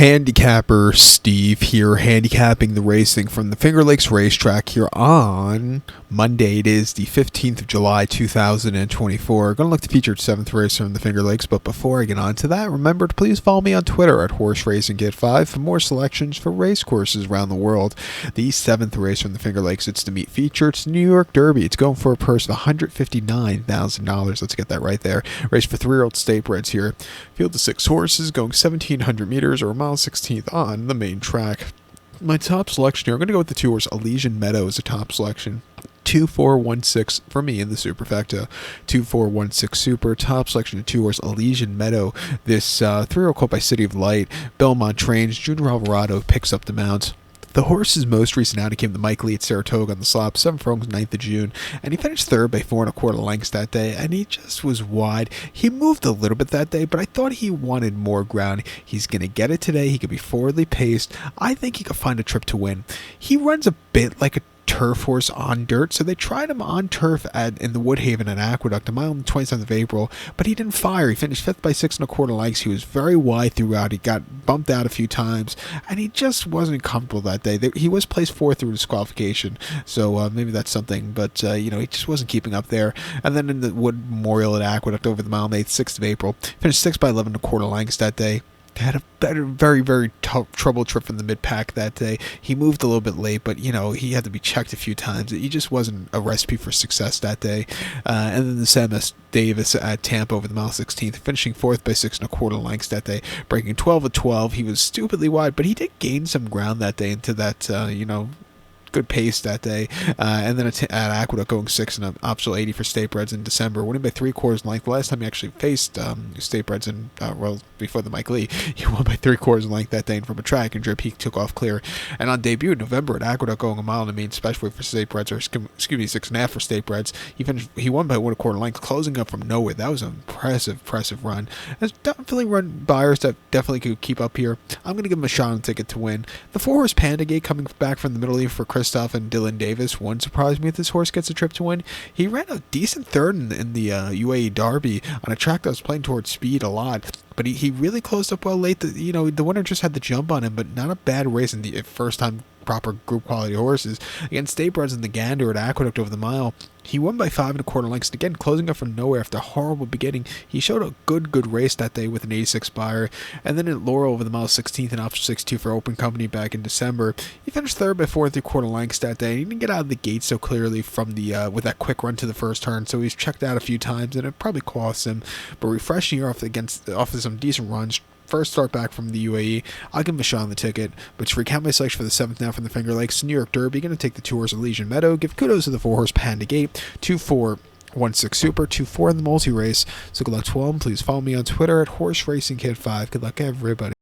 Handicapper Steve here, handicapping the racing from the Finger Lakes Racetrack here on Monday. It is the 15th of July, 2024. Going to look to feature 7th race from the Finger Lakes, but before I get on to that, remember to please follow me on Twitter at HorseRacingKid5 for more selections for race courses around the world. The 7th race from the Finger Lakes, it's the meet feature. It's the New York Derby. It's going for a purse of $159,000. Let's get that right there. Race for 3-year-old statebreds here. Field of 6 horses going 1,700 meters or a mile 16th on the main track. My top selection here, I'm going to go with the 2-horse Elysian Meadow as a top selection. 2-4-1-6 for me in the superfecta. 2-4-1-6 super. Top selection of 2-horse Elysian Meadow. This 3-year-old called by City of Light. Belmont trains. Junior Alvarado picks up the mount. The horse's most recent outing came to Mike Lee at Saratoga on the slop, 7 furlongs, 9th of June, and he finished third by 4 1/4 lengths that day, and he just was wide. He moved a little bit that day, but I thought he wanted more ground. He's going to get it today. He could be forwardly paced. I think he could find a trip to win. He runs a bit like a turf horse on dirt, so they tried him on turf in the Woodhaven at Aqueduct a mile on the 27th of April, but he didn't fire. He finished 5th by 6 1/4 lengths. He was very wide throughout. He got bumped out a few times, and he just wasn't comfortable that day. He was placed 4th through disqualification, so maybe that's something, but he just wasn't keeping up there. And then in the Wood Memorial at Aqueduct over the mile on the 6th of April, finished 6th by 11 1/4 lengths that day. Had a very, very troubled trip from the mid-pack that day. He moved a little bit late, but, he had to be checked a few times. He just wasn't a recipe for success that day. And then the Sam S. Davis at Tampa over the mile 16th, finishing 4th by 6 1/4 lengths that day, breaking 12 of 12. He was stupidly wide, but he did gain some ground that day into that, good pace that day, and then at Aqueduct going 6 and an optional 80 for statebreds in December, winning by 3/4 length. The last time he actually faced statebreds in before the Mike Lee, he won by 3/4 length that day, and from a track and drip he took off clear. And on debut in November at Aqueduct going a mile and a mean special weight for statebreds, or excuse me, 6.5 for statebreds, he won by 1 1/4 length, closing up from nowhere. That was an impressive run. There's definitely run buyers that definitely could keep up here. I'm going to give him a shot on the ticket to win. The 4-horse Panda Gate coming back from the Middle East for Christoph and Dylan Davis wouldn't surprise me if this horse gets a trip to win. He ran a decent third in the UAE Derby on a track that was playing towards speed a lot, but he really closed up well late. The winner just had the jump on him, but not a bad race in the first time proper group quality horses. Against statebreds in the Gander at Aqueduct over the mile, he won by 5 1/4 lengths. And again, closing up from nowhere after a horrible beginning. He showed a good race that day with an 86 buyer. And then at Laurel over the mile 16th and option 6-2 for Open Company back in December, he finished 3rd by 4 3/4 lengths that day. He didn't get out of the gate so clearly from the with that quick run to the first turn, so he's checked out a few times, and it probably cost him. But refreshing year off of some decent runs. First start back from the UAE. I'll give him a shot on the ticket. But to recount my selection for the 7th now from the Finger Lakes, New York Derby, going to take the 2-horse Elysian Meadow. Give kudos to the 4-horse Panda Gate. 2-4-1-6 super. 2-4 in the multi-race. So good luck to all. Please follow me on Twitter at HorseRacingKid5. Good luck, everybody.